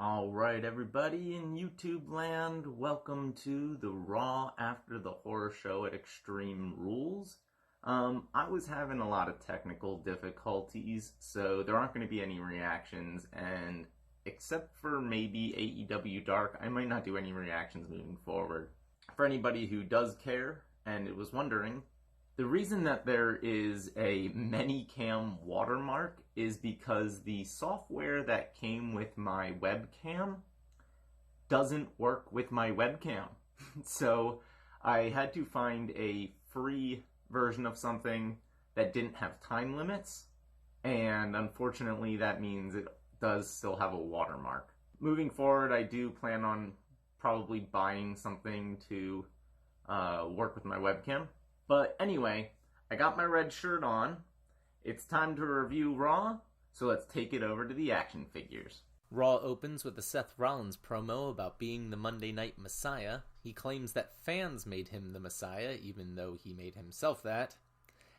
Alright, everybody in YouTube land, welcome to the Raw After the Horror Show at Extreme Rules. I was having a lot of technical difficulties, so there aren't going to be any reactions, and except for maybe AEW Dark, I might not do any reactions moving forward. For anybody who does care, and was wondering, the reason that there is a ManyCam watermark is because the software that came with my webcam doesn't work with my webcam. So I had to find a free version of something that didn't have time limits, and unfortunately that means it does still have a watermark. Moving forward, I do plan on probably buying something to work with my webcam. But anyway, I got my red shirt on. It's time to review Raw, so let's take it over to the action figures. Raw opens with a Seth Rollins promo about being the Monday Night Messiah. He claims that fans made him the Messiah, even though he made himself that.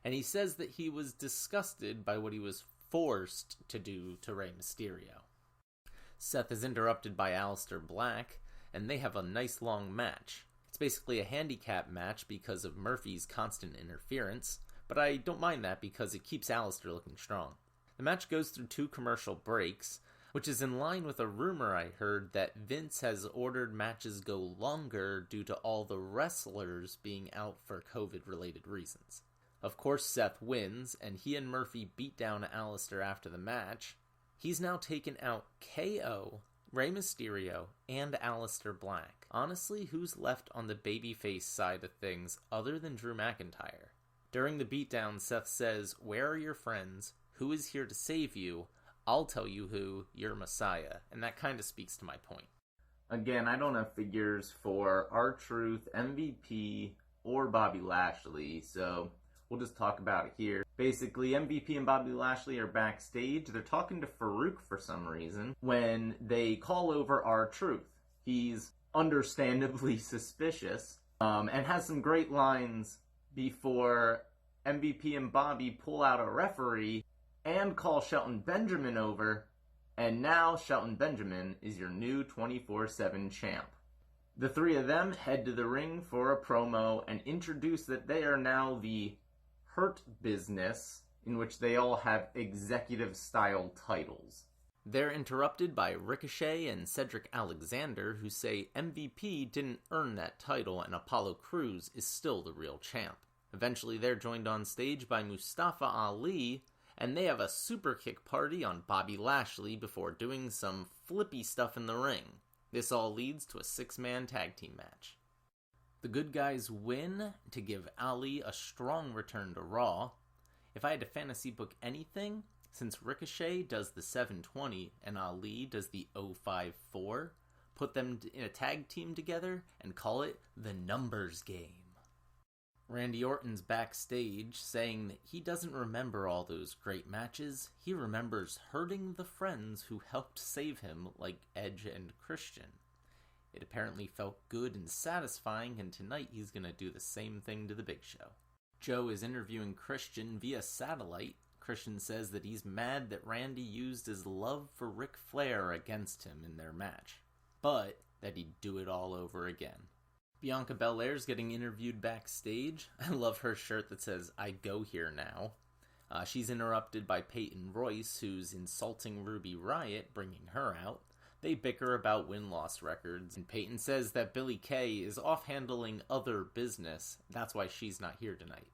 And he says that he was disgusted by what he was forced to do to Rey Mysterio. Seth is interrupted by Aleister Black, and they have a nice long match. It's basically a handicap match because of Murphy's constant interference, but I don't mind that because it keeps Aleister looking strong. The match goes through 2 commercial breaks, which is in line with a rumor I heard that Vince has ordered matches go longer due to all the wrestlers being out for COVID-related reasons. Of course, Seth wins, and he and Murphy beat down Aleister after the match. He's now taken out KO, Rey Mysterio, and Aleister Black. Honestly, who's left on the babyface side of things other than Drew McIntyre? During the beatdown, Seth says, "Where are your friends? Who is here to save you? I'll tell you who, you're Messiah." And that kind of speaks to my point. Again, I don't have figures for R-Truth, MVP, or Bobby Lashley, so we'll just talk about it here. Basically, MVP and Bobby Lashley are backstage. They're talking to Farouk for some reason when they call over R-Truth. He's understandably suspicious, and has some great lines before MVP and Bobby pull out a referee and call Shelton Benjamin over, and now Shelton Benjamin is your new 24/7 champ. The 3 of them head to the ring for a promo and introduce that they are now the Hurt Business, in which they all have executive-style titles. They're interrupted by Ricochet and Cedric Alexander, who say MVP didn't earn that title and Apollo Crews is still the real champ. Eventually they're joined on stage by Mustafa Ali, and they have a super kick party on Bobby Lashley before doing some flippy stuff in the ring. This all leads to a 6-man tag team match. The good guys win to give Ali a strong return to Raw. If I had to fantasy book anything, since Ricochet does the 720 and Ali does the 054, put them in a tag team together and call it the Numbers Game. Randy Orton's backstage saying that he doesn't remember all those great matches. He remembers hurting the friends who helped save him, like Edge and Christian. It apparently felt good and satisfying, and tonight he's going to do the same thing to the Big Show. Joe is interviewing Christian via satellite. Christian says that he's mad that Randy used his love for Ric Flair against him in their match, but that he'd do it all over again. Bianca Belair's getting interviewed backstage. I love her shirt that says, "I go here now." She's interrupted by Peyton Royce, who's insulting Ruby Riott, bringing her out. They bicker about win-loss records, and Peyton says that Billie Kay is off handling other business. That's why she's not here tonight.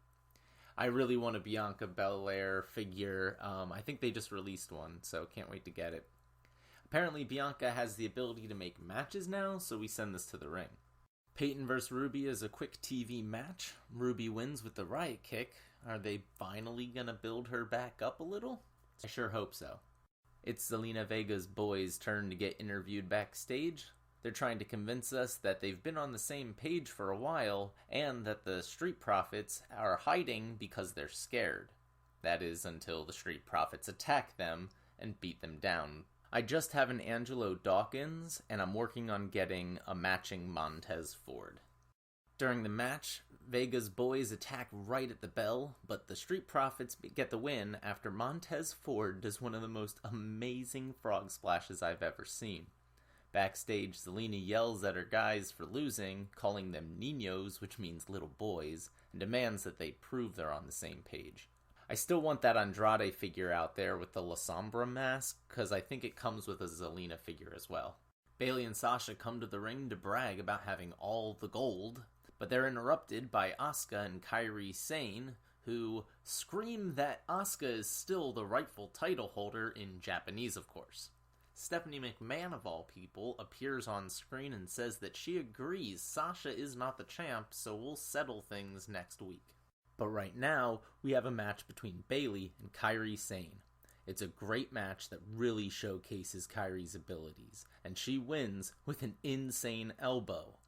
I really want a Bianca Belair figure. I think they just released one, so can't wait to get it. Apparently Bianca has the ability to make matches now, so we send this to the ring. Peyton vs. Ruby is a quick TV match. Ruby wins with the Riot Kick. Are they finally gonna build her back up a little? I sure hope so. It's Zelina Vega's boys' turn to get interviewed backstage. They're trying to convince us that they've been on the same page for a while, and that the Street Profits are hiding because they're scared. That is, until the Street Profits attack them and beat them down. I just have an Angelo Dawkins, and I'm working on getting a matching Montez Ford. During the match, Vega's boys attack right at the bell, but the Street Profits get the win after Montez Ford does one of the most amazing frog splashes I've ever seen. Backstage, Zelina yells at her guys for losing, calling them niños, which means little boys, and demands that they prove they're on the same page. I still want that Andrade figure out there with the La Sombra mask, because I think it comes with a Zelina figure as well. Bayley and Sasha come to the ring to brag about having all the gold, but they're interrupted by Asuka and Kairi Sane, who scream that Asuka is still the rightful title holder, in Japanese of course. Stephanie McMahon, of all people, appears on screen and says that she agrees Sasha is not the champ, so we'll settle things next week. But right now, we have a match between Bayley and Kairi Sane. It's a great match that really showcases Kairi's abilities, and she wins with an insane elbow.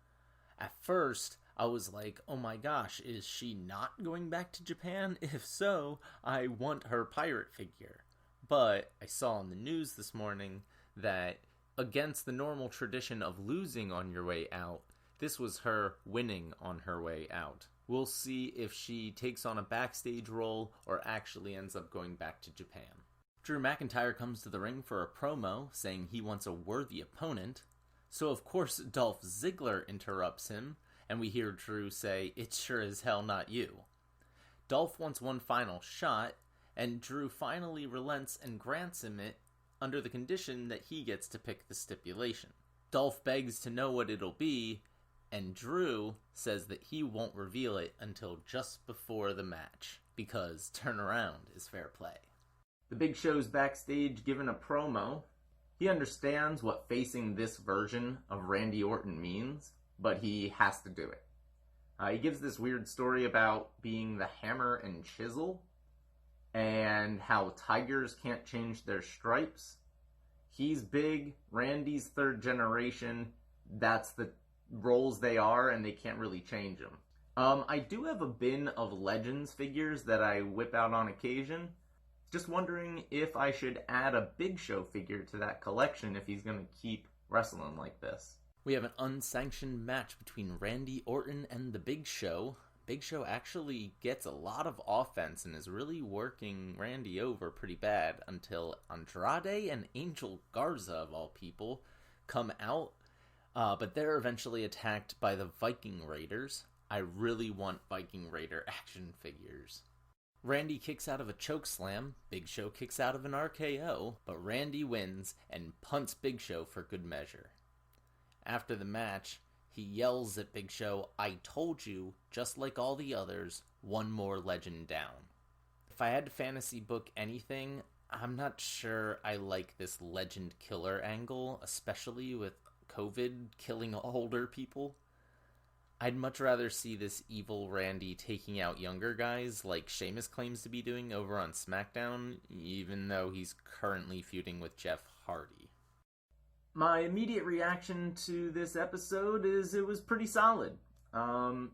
At first, I was like, oh my gosh, is she not going back to Japan? If so, I want her pirate figure. But I saw on the news this morning that against the normal tradition of losing on your way out, this was her winning on her way out. We'll see if she takes on a backstage role or actually ends up going back to Japan. Drew McIntyre comes to the ring for a promo saying he wants a worthy opponent. So of course Dolph Ziggler interrupts him, and we hear Drew say, "It's sure as hell not you." Dolph wants one final shot, and Drew finally relents and grants him it under the condition that he gets to pick the stipulation. Dolph begs to know what it'll be, and Drew says that he won't reveal it until just before the match, because turnaround is fair play. The Big Show's backstage giving a promo. He understands what facing this version of Randy Orton means, but he has to do it. He gives this weird story about being the hammer and chisel, and how tigers can't change their stripes. He's big, Randy's third generation, that's the roles they are, and they can't really change them. I do have a bin of Legends figures that I whip out on occasion. Just wondering if I should add a Big Show figure to that collection if he's going to keep wrestling like this. We have an unsanctioned match between Randy Orton and the Big Show. Big Show actually gets a lot of offense and is really working Randy over pretty bad until Andrade and Angel Garza, of all people, come out. But they're eventually attacked by the Viking Raiders. I really want Viking Raider action figures. Randy kicks out of a chokeslam, Big Show kicks out of an RKO, but Randy wins and punts Big Show for good measure. After the match, he yells at Big Show, "I told you, just like all the others, one more legend down." If I had to fantasy book anything, I'm not sure I like this legend killer angle, especially with COVID killing older people. I'd much rather see this evil Randy taking out younger guys like Sheamus claims to be doing over on SmackDown, even though he's currently feuding with Jeff Hardy. My immediate reaction to this episode is it was pretty solid.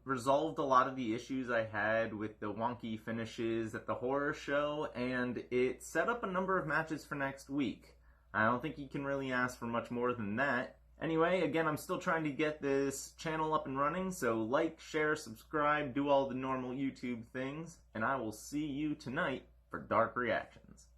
Resolved a lot of the issues I had with the wonky finishes at the horror show, and it set up a number of matches for next week. I don't think you can really ask for much more than that. Anyway, again, I'm still trying to get this channel up and running, so like, share, subscribe, do all the normal YouTube things, and I will see you tonight for Dark Reactions.